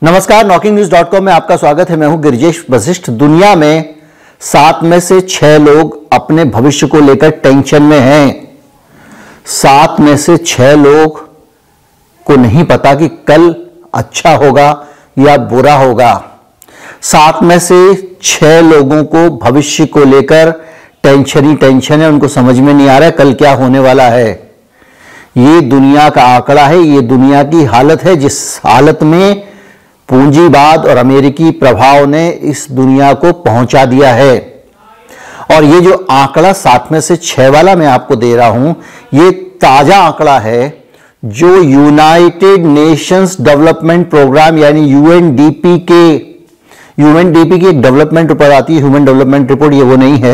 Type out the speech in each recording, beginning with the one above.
नमस्कार, NockingNews.com में आपका स्वागत है। मैं हूं गिरिजेश वशिष्ठ। दुनिया में 7 में से 6 लोग अपने भविष्य को लेकर टेंशन में हैं। 7 में से 6 लोग को नहीं पता कि कल अच्छा होगा या बुरा होगा। 7 में से 6 लोगों को भविष्य को लेकर टेंशन ही टेंशन है। उनको समझ में नहीं आ रहा है कल क्या होने वाला है। ये दुनिया का आंकड़ा है, ये दुनिया की हालत है, जिस हालत में पूंजीवाद और अमेरिकी प्रभाव ने इस दुनिया को पहुंचा दिया है। और ये जो आंकड़ा 7 में से 6 वाला मैं आपको दे रहा हूं, ये ताजा आंकड़ा है जो यूनाइटेड नेशंस डेवलपमेंट प्रोग्राम यानी यूएनडीपी की एक डेवलपमेंट रिपोर्ट आती है, ह्यूमन डेवलपमेंट रिपोर्ट, ये वो नहीं है।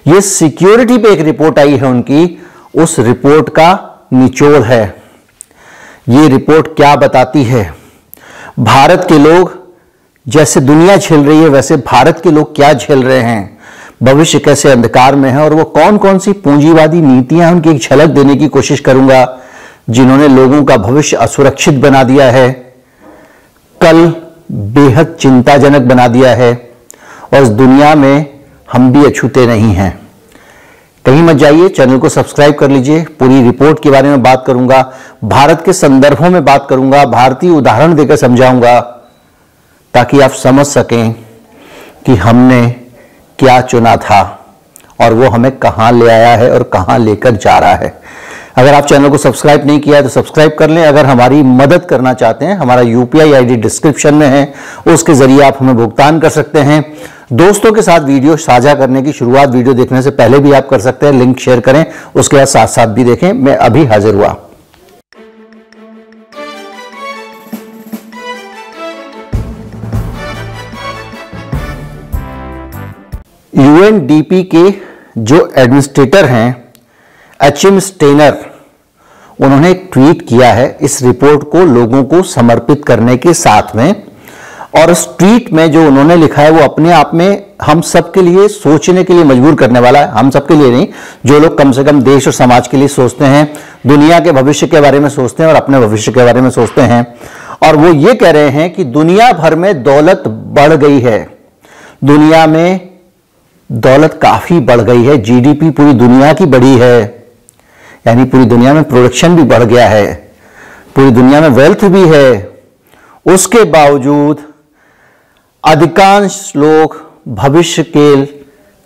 ये सिक्योरिटी पे एक रिपोर्ट आई है उनकी, उस रिपोर्ट का निचोड़ है। ये रिपोर्ट क्या बताती है? भारत के लोग जैसे दुनिया झेल रही है वैसे भारत के लोग क्या झेल रहे हैं, भविष्य कैसे अंधकार में है और वो कौन कौन सी पूंजीवादी नीतियां हैं, उनकी एक झलक देने की कोशिश करूंगा, जिन्होंने लोगों का भविष्य असुरक्षित बना दिया है, कल बेहद चिंताजनक बना दिया है और इस दुनिया में हम भी अछूते नहीं हैं। कहीं मत जाइए, चैनल को सब्सक्राइब कर लीजिए। पूरी रिपोर्ट के बारे में बात करूंगा, भारत के संदर्भों में बात करूंगा, भारतीय उदाहरण देकर समझाऊंगा ताकि आप समझ सकें कि हमने क्या चुना था और वो हमें कहां ले आया है और कहां लेकर जा रहा है। अगर आप चैनल को सब्सक्राइब नहीं किया है तो सब्सक्राइब कर लें। अगर हमारी मदद करना चाहते हैं, हमारा यूपीआई आईडी डिस्क्रिप्शन में है, उसके जरिए आप हमें भुगतान कर सकते हैं। दोस्तों के साथ वीडियो साझा करने की शुरुआत वीडियो देखने से पहले भी आप कर सकते हैं। लिंक शेयर करें, उसके बाद साथ साथ भी देखें। मैं अभी हाजिर हुआ। यूएनडीपी के जो एडमिनिस्ट्रेटर हैं एचिम स्टेनर, उन्होंने एक ट्वीट किया है इस रिपोर्ट को लोगों को समर्पित करने के साथ में। और इस ट्वीट में जो उन्होंने लिखा है वो अपने आप में हम सबके लिए सोचने के लिए मजबूर करने वाला है। हम सबके लिए नहीं, जो लोग कम से कम देश और समाज के लिए सोचते हैं, दुनिया के भविष्य के बारे में सोचते हैं और अपने भविष्य के बारे में सोचते हैं। और वो ये कह रहे हैं कि दुनिया भर में दौलत बढ़ गई है, दुनिया में दौलत काफी बढ़ गई है, जीडीपी पूरी दुनिया की बढ़ी है, यानी पूरी दुनिया में प्रोडक्शन भी बढ़ गया है, पूरी दुनिया में वेल्थ भी है। उसके बावजूद अधिकांश लोग भविष्य के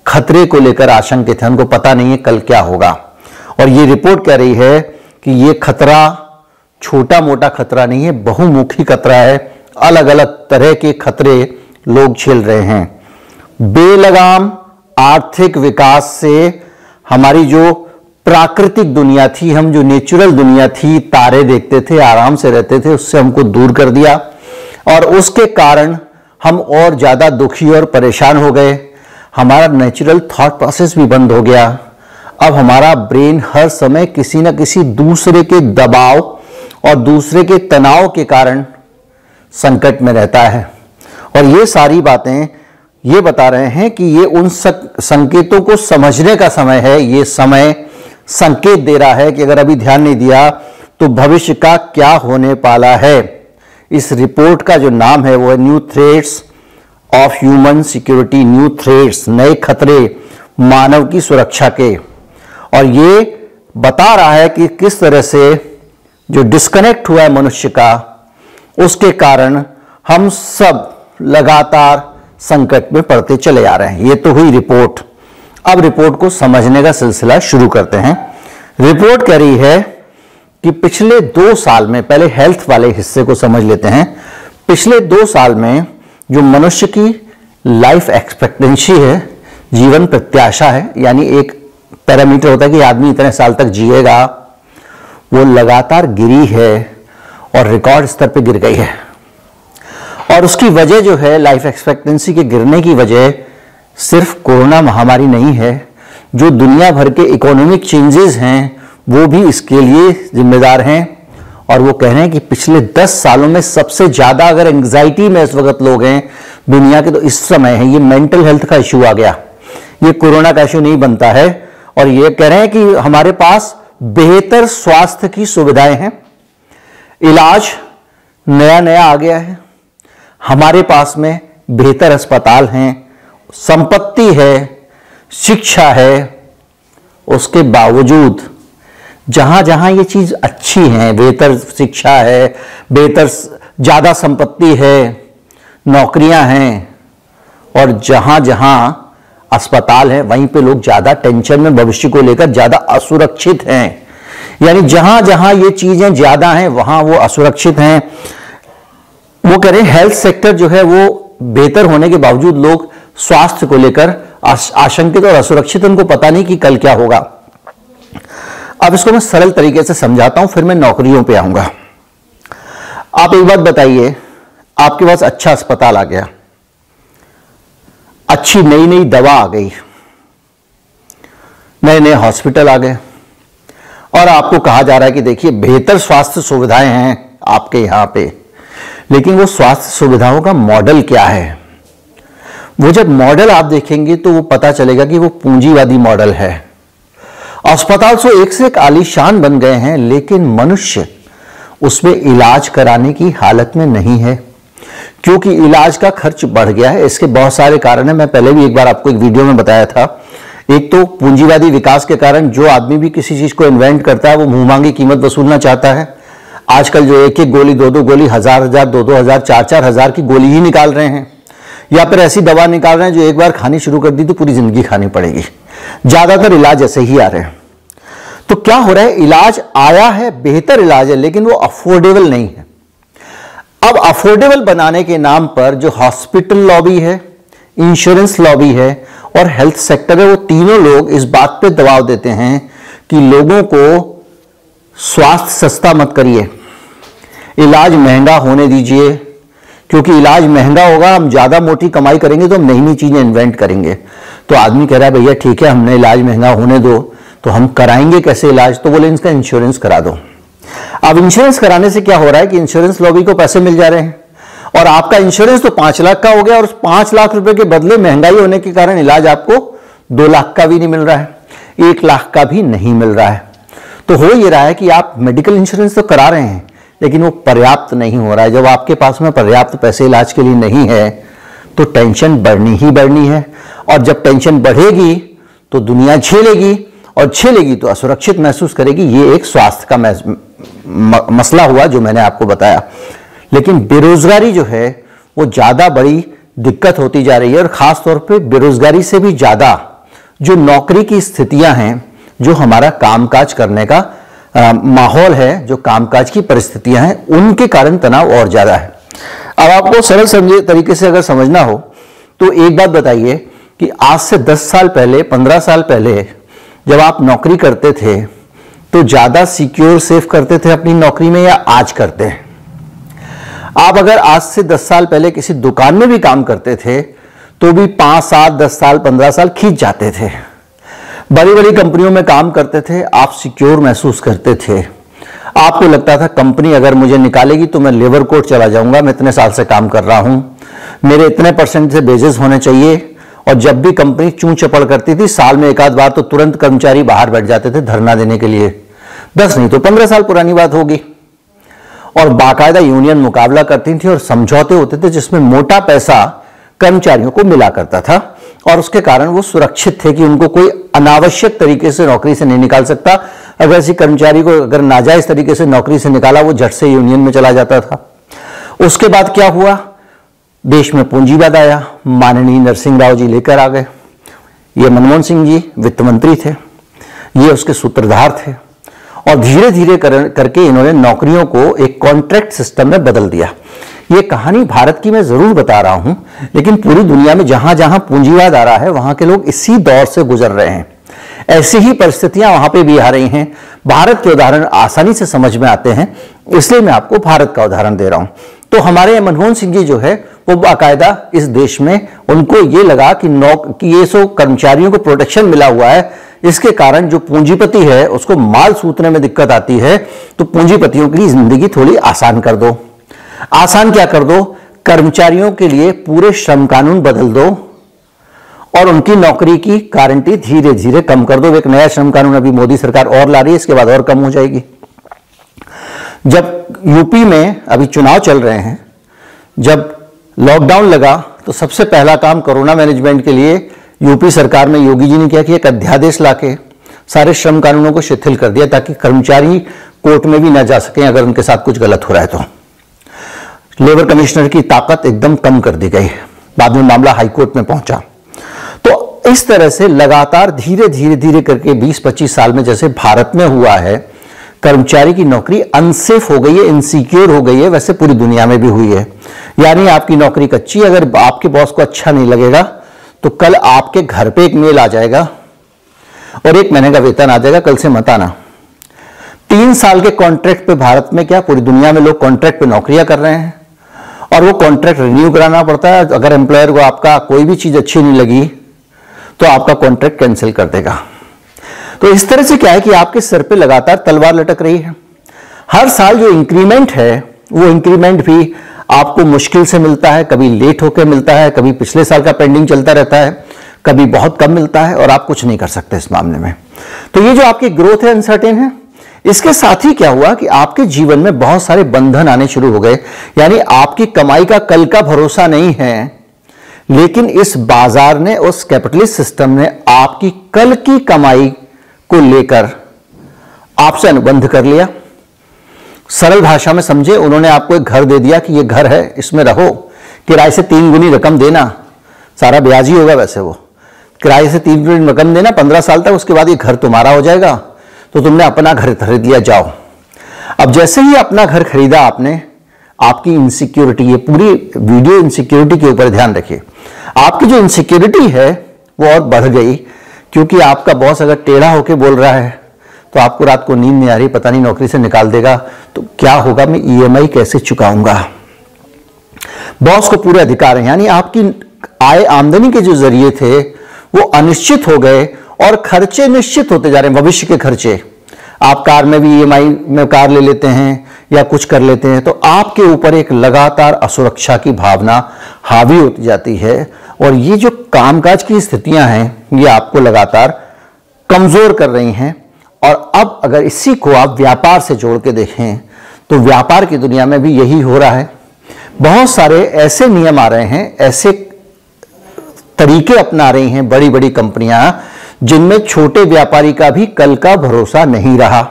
खतरे को लेकर आशंकित हैं। उनको पता नहीं है कल क्या होगा। और ये रिपोर्ट कह रही है कि ये खतरा छोटा मोटा खतरा नहीं है, बहुमुखी खतरा है। अलग अलग तरह के खतरे लोग झेल रहे हैं। बेलगाम आर्थिक विकास से हमारी जो प्राकृतिक दुनिया थी, हम जो नेचुरल दुनिया थी, तारे देखते थे, आराम से रहते थे, उससे हमको दूर कर दिया और उसके कारण हम और ज्यादा दुखी और परेशान हो गए। हमारा नेचुरल थॉट प्रोसेस भी बंद हो गया। अब हमारा ब्रेन हर समय किसी न किसी दूसरे के दबाव और दूसरे के तनाव के कारण संकट में रहता है। और ये सारी बातें ये बता रहे हैं कि ये उन संकेतों को समझने का समय है। ये समय संकेत दे रहा है कि अगर अभी ध्यान नहीं दिया तो भविष्य का क्या होने वाला है। इस रिपोर्ट का जो नाम है वो है new threats of human security, new threats, नए खतरे मानव की सुरक्षा के। और ये बता रहा है कि किस तरह से जो डिस्कनेक्ट हुआ है मनुष्य का, उसके कारण हम सब लगातार संकट में पड़ते चले आ रहे हैं। ये तो हुई रिपोर्ट। अब रिपोर्ट को समझने का सिलसिला शुरू करते हैं। रिपोर्ट कह रही है कि पिछले 2 साल में, पहले हेल्थ वाले हिस्से को समझ लेते हैं। पिछले 2 साल में जो मनुष्य की लाइफ एक्सपेक्टेंसी है, जीवन प्रत्याशा है, यानी एक पैरामीटर होता है कि आदमी इतने साल तक जिएगा, वो लगातार गिरी है और रिकॉर्ड स्तर पे गिर गई है। और उसकी वजह जो है, लाइफ एक्सपेक्टेंसी के गिरने की वजह सिर्फ कोरोना महामारी नहीं है, जो दुनिया भर के इकोनॉमिक चेंजेस हैं वो भी इसके लिए जिम्मेदार हैं। और वो कह रहे हैं कि पिछले 10 सालों में सबसे ज्यादा अगर एंग्जाइटी में इस वक्त लोग हैं दुनिया के, तो इस समय है ये मेंटल हेल्थ का इश्यू आ गया। ये कोरोना का इश्यू नहीं बनता है। और ये कह रहे हैं कि हमारे पास बेहतर स्वास्थ्य की सुविधाएं हैं, इलाज नया नया आ गया है, हमारे पास में बेहतर अस्पताल हैं, संपत्ति है, शिक्षा है, उसके बावजूद जहां जहां ये चीज अच्छी है, बेहतर शिक्षा है, बेहतर ज्यादा संपत्ति है, नौकरियां हैं, और जहां जहां अस्पताल है वहीं पे लोग ज्यादा टेंशन में, भविष्य को लेकर ज्यादा असुरक्षित हैं। यानी जहां जहां ये चीजें ज्यादा हैं वहां वो असुरक्षित हैं। वो कह रहे हैं हेल्थ सेक्टर जो है वो बेहतर होने के बावजूद लोग स्वास्थ्य को लेकर आशंकित और असुरक्षित, उनको पता नहीं कि कल क्या होगा। अब इसको मैं सरल तरीके से समझाता हूं, फिर मैं नौकरियों पे आऊंगा। आप एक बात बताइए, आपके पास अच्छा अस्पताल आ गया, अच्छी नई नई दवा आ गई, नए नए हॉस्पिटल आ गए, और आपको कहा जा रहा है कि देखिए बेहतर स्वास्थ्य सुविधाएं हैं आपके यहां पे, लेकिन वो स्वास्थ्य सुविधाओं का मॉडल क्या है? वो जब मॉडल आप देखेंगे तो वो पता चलेगा कि वो पूंजीवादी मॉडल है। अस्पताल तो एक से एक आलीशान बन गए हैं, लेकिन मनुष्य उसमें इलाज कराने की हालत में नहीं है, क्योंकि इलाज का खर्च बढ़ गया है। इसके बहुत सारे कारण हैं, मैं पहले भी एक बार आपको एक वीडियो में बताया था। एक तो पूंजीवादी विकास के कारण जो आदमी भी किसी चीज को इन्वेंट करता है वो मुंह मांगी कीमत वसूलना चाहता है। आजकल जो एक एक गोली, दो दो गोली, हजार, दो हजार, चार हजार की गोली ही निकाल रहे हैं, या फिर ऐसी दवा निकाल रहे हैं जो एक बार खानी शुरू कर दी तो पूरी जिंदगी खानी पड़ेगी। ज्यादातर इलाज ऐसे ही आ रहे हैं। तो क्या हो रहा है, इलाज आया है, बेहतर इलाज है, लेकिन वो अफोर्डेबल नहीं है। अब अफोर्डेबल बनाने के नाम पर जो हॉस्पिटल लॉबी है, इंश्योरेंस लॉबी है और हेल्थ सेक्टर है, वो तीनों लोग इस बात पे दबाव देते हैं कि लोगों को स्वास्थ्य सस्ता मत करिए, इलाज महंगा होने दीजिए, क्योंकि इलाज महंगा होगा, हम ज्यादा मोटी कमाई करेंगे तो हम नई नई चीजें इन्वेंट करेंगे। तो आदमी कह रहा है भैया ठीक है, हमने इलाज महंगा होने दो, तो हम कराएंगे कैसे इलाज? तो बोले इसका इंश्योरेंस करा दो। अब इंश्योरेंस कराने से क्या हो रहा है कि इंश्योरेंस लॉबी को पैसे मिल जा रहे हैं, और आपका इंश्योरेंस तो 5 लाख का हो गया, और 5 लाख रुपए के बदले महंगाई होने के कारण इलाज आपको 2 लाख का भी नहीं मिल रहा है, 1 लाख का भी नहीं मिल रहा है। तो हो ये रहा है कि आप मेडिकल इंश्योरेंस तो करा रहे हैं, लेकिन वो पर्याप्त नहीं हो रहा है। जब आपके पास में पर्याप्त पैसे इलाज के लिए नहीं है तो टेंशन बढ़नी ही बढ़नी है, और जब टेंशन बढ़ेगी तो दुनिया झेलेगी, और झेलेगी तो असुरक्षित महसूस करेगी। ये एक स्वास्थ्य का मसला हुआ जो मैंने आपको बताया। लेकिन बेरोजगारी जो है वो ज्यादा बड़ी दिक्कत होती जा रही है, और खासतौर पे बेरोजगारी से भी ज्यादा जो नौकरी की स्थितियां हैं, जो हमारा कामकाज करने का माहौल है, जो कामकाज की परिस्थितियां हैं, उनके कारण तनाव और ज्यादा है। अब आपको सरल समझे तरीके से अगर समझना हो तो एक बात बताइए कि आज से 10 साल पहले, 15 साल पहले जब आप नौकरी करते थे तो ज्यादा सिक्योर सेफ करते थे अपनी नौकरी में, या आज करते हैं? आप अगर आज से 10 साल पहले किसी दुकान में भी काम करते थे तो भी 5, 7, 10 साल, 15 साल खींच जाते थे। बड़ी बड़ी कंपनियों में काम करते थे, आप सिक्योर महसूस करते थे। आपको लगता था कंपनी अगर मुझे निकालेगी तो मैं लेबर कोर्ट चला जाऊंगा, मैं इतने साल से काम कर रहा हूं, मेरे इतने % से बेजेस होने चाहिए। और जब भी कंपनी चूं चपड़ करती थी, साल में एक आध बार तो तुरंत कर्मचारी बाहर बैठ जाते थे धरना देने के लिए। 10 नहीं तो 15 साल पुरानी बात होगी। और बाकायदा यूनियन मुकाबला करती थी और समझौते होते थे जिसमें मोटा पैसा कर्मचारियों को मिला करता था, और उसके कारण वो सुरक्षित थे कि उनको कोई अनावश्यक तरीके से नौकरी से नहीं निकाल सकता। अगर किसी कर्मचारी को अगर नाजायज तरीके से नौकरी से निकाला, वो झट से यूनियन में चला जाता था। उसके बाद क्या हुआ, देश में पूंजीवाद आया, माननीय नरसिंह राव जी लेकर आ गए। ये मनमोहन सिंह जी वित्त मंत्री थे, ये उसके सूत्रधार थे, और धीरे धीरे करके इन्होंने नौकरियों को एक कॉन्ट्रैक्ट सिस्टम में बदल दिया। ये कहानी भारत की मैं जरूर बता रहा हूं, लेकिन पूरी दुनिया में जहां जहां पूंजीवाद आ रहा है वहां के लोग इसी दौर से गुजर रहे हैं। ऐसी ही परिस्थितियां वहां पे भी आ रही हैं। भारत के उदाहरण आसानी से समझ में आते हैं, इसलिए मैं आपको भारत का उदाहरण दे रहा हूं। तो हमारे मनमोहन सिंह जी जो है वो बाकायदा इस देश में उनको ये लगा कि ये सो कर्मचारियों को प्रोटेक्शन मिला हुआ है, इसके कारण जो पूंजीपति है उसको माल सूतने में दिक्कत आती है, तो पूंजीपतियों की जिंदगी थोड़ी आसान कर दो। आसान क्या कर दो, कर्मचारियों के लिए पूरे श्रम कानून बदल दो और उनकी नौकरी की गारंटी धीरे धीरे कम कर दो। एक नया श्रम कानून अभी मोदी सरकार और ला रही है, इसके बाद और कम हो जाएगी। जब यूपी में अभी चुनाव चल रहे हैं, जब लॉकडाउन लगा तो सबसे पहला काम कोरोना मैनेजमेंट के लिए यूपी सरकार में योगी जी ने किया कि एक अध्यादेश लाके सारे श्रम कानूनों को शिथिल कर दिया ताकि कर्मचारी कोर्ट में भी ना जा सकें अगर उनके साथ कुछ गलत हो रहा है तो। लेबर कमिश्नर की ताकत एकदम कम कर दी गई, बाद में मामला हाईकोर्ट में पहुंचा। तो इस तरह से लगातार धीरे धीरे धीरे करके 20-25 साल में जैसे भारत में हुआ है, कर्मचारी की नौकरी अनसेफ हो गई है, इनसिक्योर हो गई है, वैसे पूरी दुनिया में भी हुई है। यानी आपकी नौकरी कच्ची, अगर आपके बॉस को अच्छा नहीं लगेगा तो कल आपके घर पे एक मेल आ जाएगा और 1 महीने का वेतन आ जाएगा, कल से मत आना। 3 साल के कॉन्ट्रैक्ट पे भारत में क्या पूरी दुनिया में लोग कॉन्ट्रैक्ट पे नौकरियां कर रहे हैं और वो कॉन्ट्रैक्ट रिन्यू कराना पड़ता है। अगर एम्प्लॉयर को आपका कोई भी चीज अच्छी नहीं लगी तो आपका कॉन्ट्रैक्ट कैंसिल कर देगा। तो इस तरह से क्या है कि आपके सर पे लगातार तलवार लटक रही है। हर साल जो इंक्रीमेंट है वो इंक्रीमेंट भी आपको मुश्किल से मिलता है, कभी लेट होकर मिलता है, कभी पिछले साल का पेंडिंग चलता रहता है, कभी बहुत कम मिलता है और आप कुछ नहीं कर सकते इस मामले में। तो ये जो आपकी ग्रोथ है अनसर्टेन है। इसके साथ ही क्या हुआ कि आपके जीवन में बहुत सारे बंधन आने शुरू हो गए, यानी आपकी कमाई का कल का भरोसा नहीं है, लेकिन इस बाजार ने, उस कैपिटलिस्ट सिस्टम ने आपकी कल की कमाई को लेकर आपसे अनुबंध कर लिया। सरल भाषा में समझे, उन्होंने आपको एक घर दे दिया कि ये घर है, इसमें रहो, किराए से 3 गुनी रकम देना, सारा ब्याज ही होगा वैसे, वो किराए से 3 गुनी रकम देना 15 साल तक, उसके बाद ये घर तुम्हारा हो जाएगा, तो तुमने अपना घर खरीद लिया, जाओ। अब जैसे ही अपना घर खरीदा आपने, आपकी इनसिक्योरिटी, ये पूरी वीडियो इनसिक्योरिटी के ऊपर ध्यान रखिए, आपकी जो इनसिक्योरिटी है वो और बढ़ गई, क्योंकि आपका बॉस अगर टेढ़ा होकर बोल रहा है तो आपको रात को नींद नहीं आ रही, पता नहीं नौकरी से निकाल देगा तो क्या होगा, मैं ईएमआई कैसे चुकाऊंगा। बॉस को पूरे अधिकार हैं, यानी आपकी आय आमदनी के जो जरिए थे वो अनिश्चित हो गए और खर्चे निश्चित होते जा रहे हैं, भविष्य के खर्चे। आप कार में भी ईएमआई में कार ले लेते हैं या कुछ कर लेते हैं, तो आपके ऊपर एक लगातार असुरक्षा की भावना हावी होती जाती है और ये जो कामकाज की स्थितियां हैं ये आपको लगातार कमजोर कर रही हैं। और अब अगर इसी को आप व्यापार से जोड़ के देखें तो व्यापार की दुनिया में भी यही हो रहा है। बहुत सारे ऐसे नियम आ रहे हैं, ऐसे तरीके अपना रही हैं बड़ी बड़ी कंपनियां, जिनमें छोटे व्यापारी का भी कल का भरोसा नहीं रहा।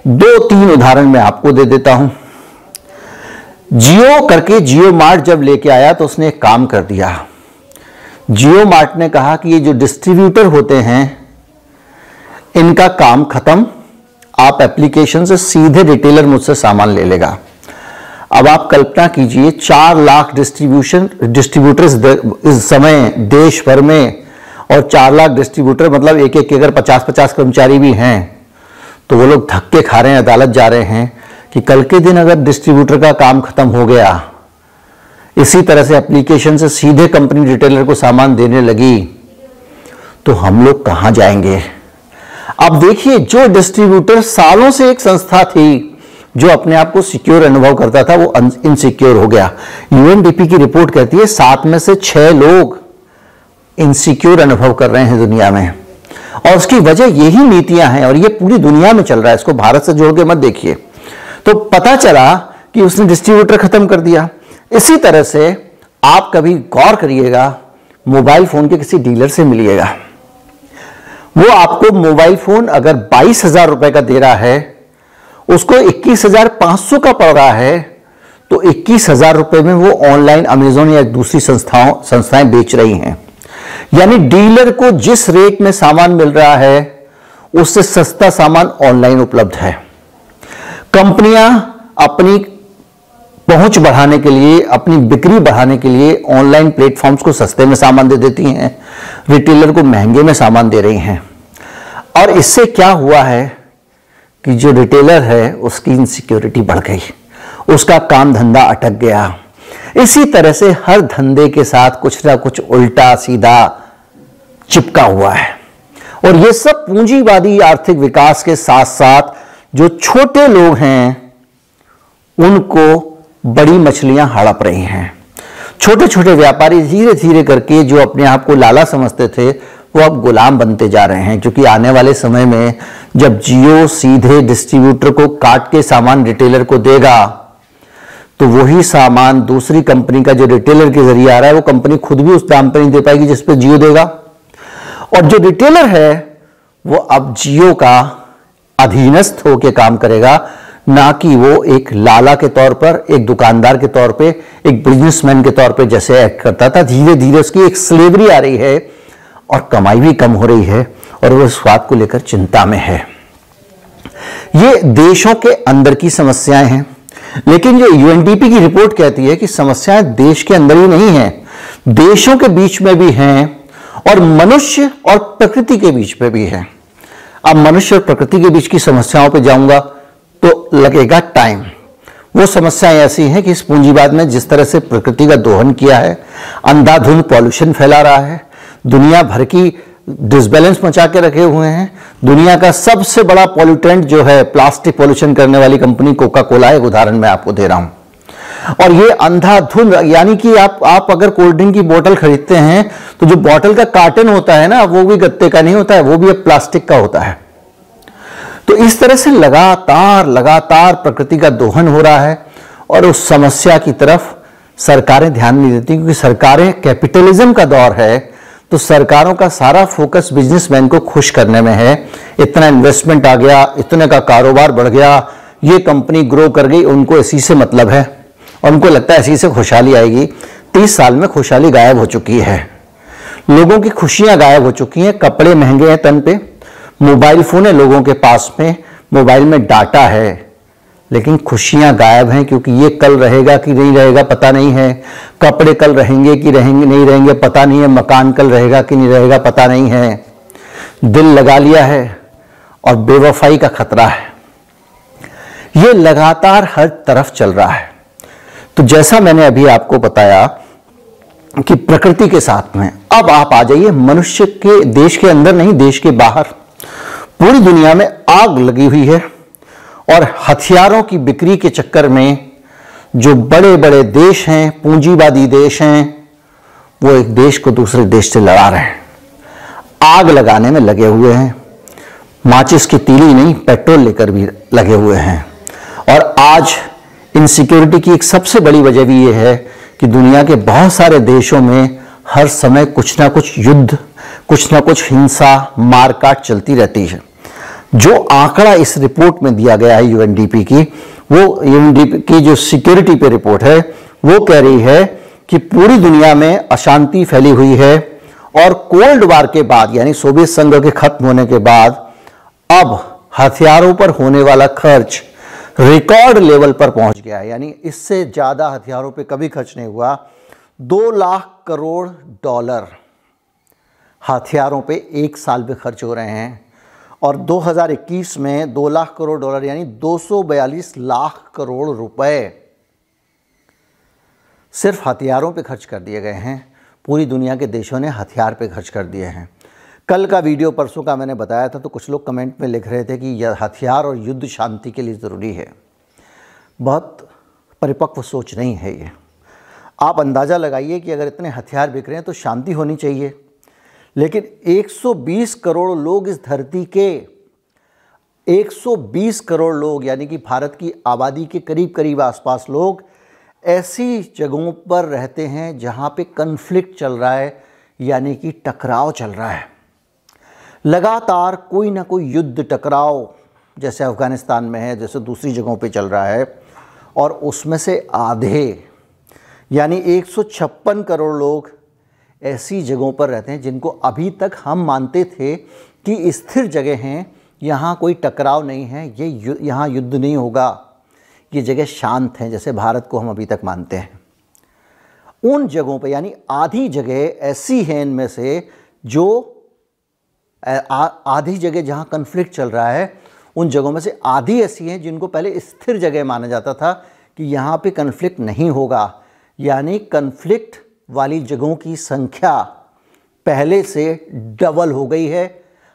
2-3 उदाहरण मैं आपको दे देता हूं। जियो करके जियो मार्ट जब लेके आया तो उसने एक काम कर दिया। जियो मार्ट ने कहा कि ये जो डिस्ट्रीब्यूटर होते हैं इनका काम खत्म, आप एप्लीकेशन से सीधे रिटेलर मुझसे सामान ले लेगा। अब आप कल्पना कीजिए 4 लाख डिस्ट्रीब्यूटर्स इस समय देश भर में, और 4 लाख डिस्ट्रीब्यूटर मतलब एक एक अगर 50-50 कर्मचारी भी हैं तो वो लोग धक्के खा रहे हैं, अदालत जा रहे हैं कि कल के दिन अगर डिस्ट्रीब्यूटर का काम खत्म हो गया, इसी तरह से एप्लीकेशन से सीधे कंपनी रिटेलर को सामान देने लगी, तो हम लोग कहां जाएंगे। अब देखिए, जो डिस्ट्रीब्यूटर सालों से एक संस्था थी जो अपने आप को सिक्योर अनुभव करता था, वो इनसिक्योर हो गया। यूएनडीपी की रिपोर्ट कहती है 7 में से 6 लोग इनसिक्योर अनुभव कर रहे हैं दुनिया में, और उसकी वजह यही नीतियां हैं और ये पूरी दुनिया में चल रहा है। इसको भारत से जोड़ के मत देखिए। तो पता चला कि उसने डिस्ट्रीब्यूटर खत्म कर दिया। इसी तरह से आप कभी गौर करिएगा, मोबाइल फोन के किसी डीलर से मिलिएगा, वो आपको मोबाइल फोन अगर 22,000 रुपए का दे रहा है, उसको 21,500 का पड़ रहा है, तो 21,000 रुपए में वो ऑनलाइन अमेजोन या दूसरी संस्थाएं बेच रही हैं। यानी डीलर को जिस रेट में सामान मिल रहा है उससे सस्ता सामान ऑनलाइन उपलब्ध है। कंपनियां अपनी पहुंच बढ़ाने के लिए, अपनी बिक्री बढ़ाने के लिए ऑनलाइन प्लेटफॉर्म्स को सस्ते में सामान दे देती हैं, रिटेलर को महंगे में सामान दे रही हैं। और इससे क्या हुआ है कि जो रिटेलर है उसकी इनसिक्योरिटी बढ़ गई, उसका काम धंधा अटक गया। इसी तरह से हर धंधे के साथ कुछ ना कुछ उल्टा सीधा चिपका हुआ है। और ये सब पूंजीवादी आर्थिक विकास के साथ साथ जो छोटे लोग हैं उनको बड़ी मछलियां हड़प रही हैं। छोटे छोटे व्यापारी धीरे धीरे करके जो अपने आप को लाला समझते थे वो अब गुलाम बनते जा रहे हैं, क्योंकि आने वाले समय में जब जियो सीधे डिस्ट्रीब्यूटर को काट के सामान रिटेलर को देगा तो वही सामान दूसरी कंपनी का जो रिटेलर के जरिए आ रहा है वो कंपनी खुद भी उस दाम पर नहीं दे पाएगी जिस पे जियो देगा, और जो रिटेलर है वो अब जियो का अधीनस्थ होकर काम करेगा, ना कि वो एक लाला के तौर पर, एक दुकानदार के तौर पे, एक बिजनेसमैन के तौर पे जैसे एक्ट करता था। धीरे धीरे उसकी एक स्लेवरी आ रही है और कमाई भी कम हो रही है और वो स्वाद को लेकर चिंता में है। ये देशों के अंदर की समस्याएं हैं, लेकिन जो यूएनडीपी की रिपोर्ट कहती है कि समस्याएं देश के अंदर ही नहीं है, देशों के बीच में भी हैं और मनुष्य और प्रकृति के बीच में भी है। अब मनुष्य और प्रकृति के बीच की समस्याओं पे जाऊंगा तो लगेगा टाइम। वो समस्याएं ऐसी हैं कि इस पूंजीवाद में जिस तरह से प्रकृति का दोहन किया है, अंधाधुंध पॉल्यूशन फैला रहा है, दुनिया भर की डिसबैलेंस मचा के रखे हुए हैं। दुनिया का सबसे बड़ा पॉल्यूटेंट जो है, प्लास्टिक पॉल्यूशन करने वाली कंपनी कोका कोला, एक उदाहरण मैं आपको दे रहा हूं। और ये अंधाधुंध, यानी कि आप अगर कोल्ड ड्रिंक की बोतल खरीदते हैं तो जो बोतल का कार्टन होता है ना, वो भी गत्ते का नहीं होता है, वो भी अब प्लास्टिक का होता है। तो इस तरह से लगातार प्रकृति का दोहन हो रहा है और उस समस्या की तरफ सरकारें ध्यान नहीं देती, क्योंकि सरकारें, कैपिटलिज्म का दौर है तो सरकारों का सारा फोकस बिजनेसमैन को खुश करने में है। इतना इन्वेस्टमेंट आ गया, इतने का कारोबार बढ़ गया, ये कंपनी ग्रो कर गई, उनको इसी से मतलब है और उनको लगता है इसी से खुशहाली आएगी। 30 साल में खुशहाली गायब हो चुकी है, लोगों की खुशियां गायब हो चुकी हैं। कपड़े महंगे हैं तन पे, मोबाइल फोन है लोगों के पास में, मोबाइल में डाटा है, लेकिन खुशियां गायब हैं, क्योंकि ये कल रहेगा कि नहीं रहेगा पता नहीं है, कपड़े कल रहेंगे कि रहेंगे नहीं रहेंगे पता नहीं है, मकान कल रहेगा कि नहीं रहेगा पता नहीं है। दिल लगा लिया है और बेवफाई का खतरा है। ये लगातार हर तरफ चल रहा है। तो जैसा मैंने अभी आपको बताया कि प्रकृति के साथ में, अब आप आ जाइए मनुष्य के, देश के अंदर नहीं, देश के बाहर। पूरी दुनिया में आग लगी हुई है और हथियारों की बिक्री के चक्कर में जो बड़े बड़े देश हैं, पूंजीवादी देश हैं, वो एक देश को दूसरे देश से लड़ा रहे हैं, आग लगाने में लगे हुए हैं। माचिस की तीली नहीं, पेट्रोल लेकर भी लगे हुए हैं। और आज इनसिक्योरिटी की एक सबसे बड़ी वजह भी ये है कि दुनिया के बहुत सारे देशों में हर समय कुछ ना कुछ युद्ध, कुछ ना कुछ हिंसा, मारकाट चलती रहती है। जो आंकड़ा इस रिपोर्ट में दिया गया है यूएनडीपी की, वो यूएनडीपी की जो सिक्योरिटी पे रिपोर्ट है, वो कह रही है कि पूरी दुनिया में अशांति फैली हुई है और कोल्ड वार के बाद, यानी सोवियत संघ के खत्म होने के बाद, अब हथियारों पर होने वाला खर्च रिकॉर्ड लेवल पर पहुंच गया है। यानी इससे ज्यादा हथियारों पे कभी खर्च नहीं हुआ। 2 लाख करोड़ डॉलर हथियारों पे एक साल में खर्च हो रहे हैं और 2021 में 2 लाख करोड़ डॉलर यानी 242 लाख करोड़ रुपए सिर्फ हथियारों पे खर्च कर दिए गए हैं। पूरी दुनिया के देशों ने हथियार पे खर्च कर दिए हैं। कल का वीडियो परसों का मैंने बताया था, तो कुछ लोग कमेंट में लिख रहे थे कि यह हथियार और युद्ध शांति के लिए ज़रूरी है। बहुत परिपक्व सोच नहीं है ये। आप अंदाज़ा लगाइए कि अगर इतने हथियार बिक रहे हैं तो शांति होनी चाहिए, लेकिन 120 करोड़ लोग इस धरती के, 120 करोड़ लोग यानी कि भारत की आबादी के करीब करीब आसपास लोग ऐसी जगहों पर रहते हैं जहां पे कन्फ्लिक्ट चल रहा है, यानी कि टकराव चल रहा है। लगातार कोई ना कोई युद्ध, टकराव, जैसे अफ़गानिस्तान में है, जैसे दूसरी जगहों पे चल रहा है, और उसमें से आधे यानी 156 करोड़ लोग ऐसी जगहों पर रहते हैं जिनको अभी तक हम मानते थे कि स्थिर जगह हैं, यहाँ कोई टकराव नहीं है, ये यहाँ युद्ध नहीं होगा, ये जगह शांत हैं, जैसे भारत को हम अभी तक मानते हैं। उन जगहों पर यानी आधी जगह ऐसी हैं इनमें से, जो आधी जगह जहाँ कन्फ्लिक्ट चल रहा है, उन जगहों में से आधी ऐसी हैं जिनको पहले स्थिर जगह माना जाता था कि यहाँ पे कन्फ्लिक्ट नहीं होगा। यानी कन्फ्लिक्ट वाली जगहों की संख्या पहले से डबल हो गई है।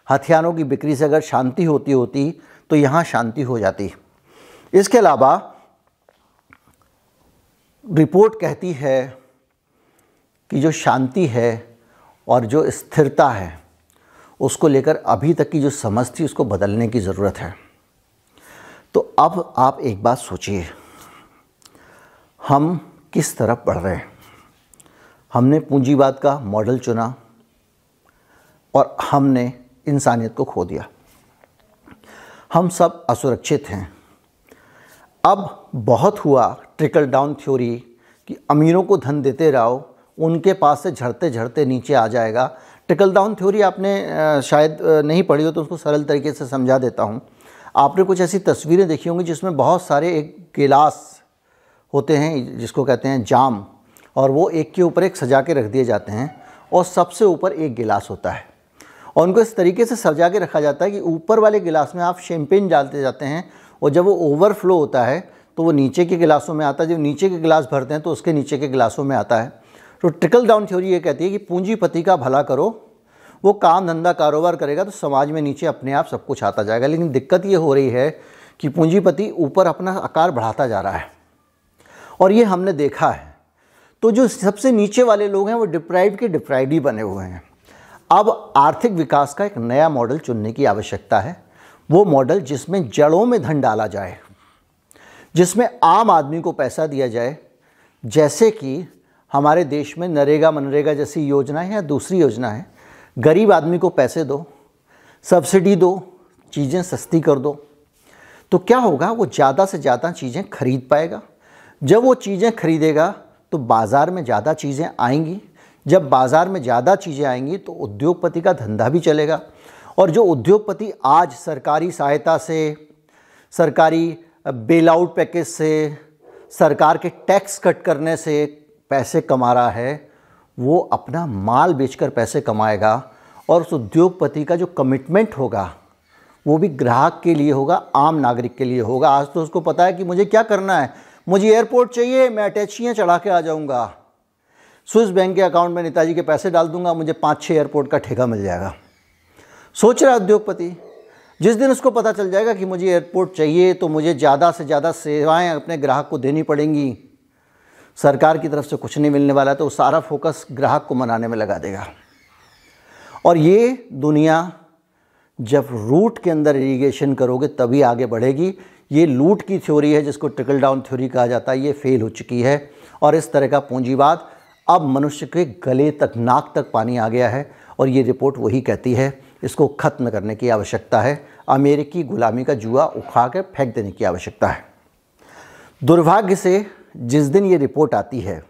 हथियारों की बिक्री से अगर शांति होती तो यहाँ शांति हो जाती। इसके अलावा रिपोर्ट कहती है कि जो शांति है और जो स्थिरता है, उसको लेकर अभी तक की जो समझ थी उसको बदलने की ज़रूरत है। तो अब आप एक बात सोचिए, हम किस तरफ बढ़ रहे हैं। हमने पूंजीवाद का मॉडल चुना और हमने इंसानियत को खो दिया। हम सब असुरक्षित हैं। अब बहुत हुआ ट्रिकल डाउन थ्योरी कि अमीरों को धन देते रहो, उनके पास से झड़ते झड़ते नीचे आ जाएगा। ट्रिकल डाउन थ्योरी आपने शायद नहीं पढ़ी हो तो उसको सरल तरीके से समझा देता हूँ। आपने कुछ ऐसी तस्वीरें देखी होंगी जिसमें बहुत सारे एक गिलास होते हैं जिसको कहते हैं जाम, और वो एक के ऊपर एक सजा के रख दिए जाते हैं और सबसे ऊपर एक गिलास होता है और उनको इस तरीके से सजा के रखा जाता है कि ऊपर वाले गिलास में आप शैंपेन डालते जाते हैं और जब वो ओवरफ्लो होता है तो वो नीचे के गिलासों में आता है। जब नीचे के गिलास भरते हैं तो उसके नीचे के गिलासों में आता है। तो ट्रिकल डाउन थ्योरी ये कहती है कि पूंजीपति का भला करो, वो काम धंधा कारोबार करेगा तो समाज में नीचे अपने आप सब कुछ आता जाएगा। लेकिन दिक्कत ये हो रही है कि पूंजीपति ऊपर अपना आकार बढ़ाता जा रहा है और ये हमने देखा है। तो जो सबसे नीचे वाले लोग हैं वो डिप्राइव्ड के डिप्राइव्ड ही बने हुए हैं। अब आर्थिक विकास का एक नया मॉडल चुनने की आवश्यकता है, वो मॉडल जिसमें जड़ों में धन डाला जाए, जिसमें आम आदमी को पैसा दिया जाए। जैसे कि हमारे देश में नरेगा मनरेगा जैसी योजना है या दूसरी योजना है, गरीब आदमी को पैसे दो, सब्सिडी दो, चीज़ें सस्ती कर दो, तो क्या होगा, वो ज़्यादा से ज़्यादा चीज़ें खरीद पाएगा। जब वो चीज़ें खरीदेगा तो बाज़ार में ज़्यादा चीज़ें आएंगी। जब बाज़ार में ज़्यादा चीज़ें आएंगी तो उद्योगपति का धंधा भी चलेगा। और जो उद्योगपति आज सरकारी सहायता से, सरकारी बेल आउट पैकेज से, सरकार के टैक्स कट करने से पैसे कमा रहा है, वो अपना माल बेचकर पैसे कमाएगा। और उस उद्योगपति का जो कमिटमेंट होगा वो भी ग्राहक के लिए होगा, आम नागरिक के लिए होगा। आज तो उसको पता है कि मुझे क्या करना है, मुझे एयरपोर्ट चाहिए, मैं अटैचियाँ चढ़ा के आ जाऊँगा, स्विस बैंक के अकाउंट में नेताजी के पैसे डाल दूंगा, मुझे 5-6 एयरपोर्ट का ठेका मिल जाएगा। सोच रहा उद्योगपति, जिस दिन उसको पता चल जाएगा कि मुझे एयरपोर्ट चाहिए तो मुझे ज़्यादा से ज़्यादा सेवाएं अपने ग्राहक को देनी पड़ेंगी, सरकार की तरफ से कुछ नहीं मिलने वाला है, तो वो सारा फोकस ग्राहक को मनाने में लगा देगा। और ये दुनिया जब रूट के अंदर इरिगेशन करोगे तभी आगे बढ़ेगी। ये लूट की थ्योरी है जिसको ट्रिकल डाउन थ्योरी कहा जाता है, ये फेल हो चुकी है। और इस तरह का पूंजीवाद अब मनुष्य के गले तक, नाक तक पानी आ गया है और ये रिपोर्ट वही कहती है। इसको ख़त्म करने की आवश्यकता है। अमेरिकी गुलामी का जुआ उखा कर फेंक देने की आवश्यकता है। दुर्भाग्य से जिस दिन ये रिपोर्ट आती है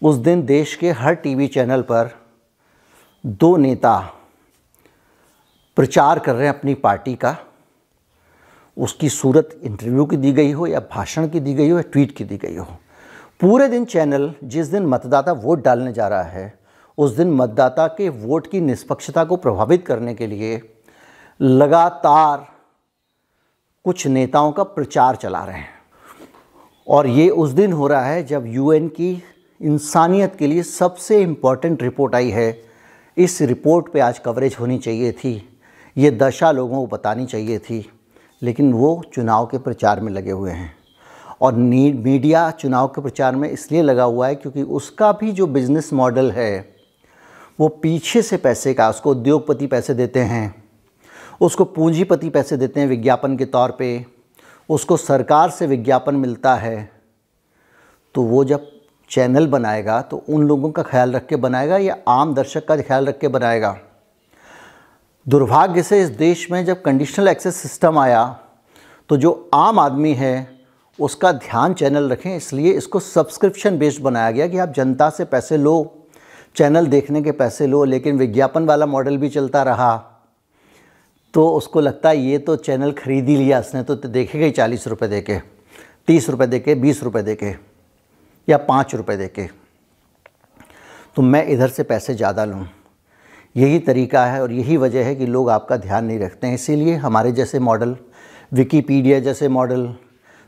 उस दिन देश के हर टीवी चैनल पर 2 नेता प्रचार कर रहे हैं अपनी पार्टी का। उसकी सूरत इंटरव्यू की दी गई हो या भाषण की दी गई हो या ट्वीट की दी गई हो, पूरे दिन चैनल जिस दिन मतदाता वोट डालने जा रहा है उस दिन मतदाता के वोट की निष्पक्षता को प्रभावित करने के लिए लगातार कुछ नेताओं का प्रचार चला रहे हैं। और ये उस दिन हो रहा है जब यूएन की इंसानियत के लिए सबसे इम्पॉर्टेंट रिपोर्ट आई है। इस रिपोर्ट पे आज कवरेज होनी चाहिए थी, ये दशा लोगों को बतानी चाहिए थी, लेकिन वो चुनाव के प्रचार में लगे हुए हैं। और मीडिया चुनाव के प्रचार में इसलिए लगा हुआ है क्योंकि उसका भी जो बिज़नेस मॉडल है वो पीछे से पैसे का, उसको उद्योगपति पैसे देते हैं, उसको पूंजीपति पैसे देते हैं विज्ञापन के तौर पे, उसको सरकार से विज्ञापन मिलता है। तो वो जब चैनल बनाएगा तो उन लोगों का ख्याल रख के बनाएगा या आम दर्शक का ख्याल रख के बनाएगा। दुर्भाग्य से इस देश में जब कंडीशनल एक्सेस सिस्टम आया तो जो आम आदमी है उसका ध्यान चैनल रखें, इसलिए इसको सब्सक्रिप्शन बेस्ड बनाया गया कि आप जनता से पैसे लो, चैनल देखने के पैसे लो। लेकिन विज्ञापन वाला मॉडल भी चलता रहा तो उसको लगता है ये तो चैनल खरीद ही लिया इसने, तो देखेगा ही 40 रुपये दे के, 30 रुपये दे के, 20 रुपये दे के या 5 रुपये दे के, तो मैं इधर से पैसे ज़्यादा लूँ। यही तरीका है और यही वजह है कि लोग आपका ध्यान नहीं रखते हैं। इसीलिए हमारे जैसे मॉडल, विकिपीडिया जैसे मॉडल,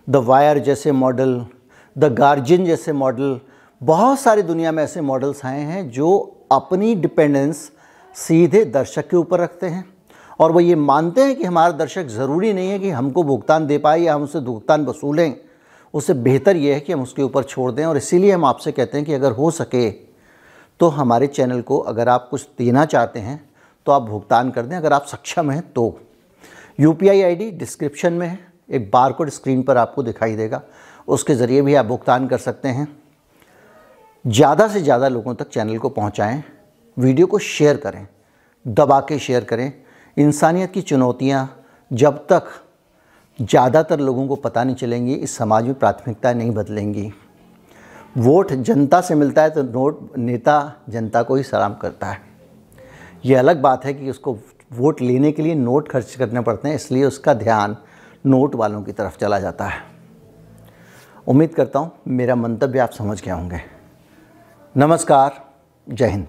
द वायर जैसे मॉडल, द गार्जियन जैसे मॉडल, बहुत सारी दुनिया में ऐसे मॉडल्स आए हैं जो अपनी डिपेंडेंस सीधे दर्शक के ऊपर रखते हैं और वो ये मानते हैं कि हमारा दर्शक ज़रूरी नहीं है कि हमको भुगतान दे पाए या हम उससे भुगतान वसूलें, उससे बेहतर ये है कि हम उसके ऊपर छोड़ दें। और इसीलिए हम आपसे कहते हैं कि अगर हो सके तो हमारे चैनल को, अगर आप कुछ देना चाहते हैं तो आप भुगतान कर दें, अगर आप सक्षम हैं तो। UPI ID डिस्क्रिप्शन में है, एक बारकोड स्क्रीन पर आपको दिखाई देगा, उसके ज़रिए भी आप भुगतान कर सकते हैं। ज़्यादा से ज़्यादा लोगों तक चैनल को पहुंचाएं, वीडियो को शेयर करें, दबा के शेयर करें। इंसानियत की चुनौतियां जब तक ज़्यादातर लोगों को पता नहीं चलेंगी, इस समाज में प्राथमिकताएं नहीं बदलेंगी। वोट जनता से मिलता है तो नेता जनता को ही सलाम करता है। ये अलग बात है कि उसको वोट लेने के लिए नोट खर्च करने पड़ते हैं, इसलिए उसका ध्यान नोट वालों की तरफ चला जाता है। उम्मीद करता हूँ मेरा मंतव्य आप समझ गए होंगे। नमस्कार, जय हिंद।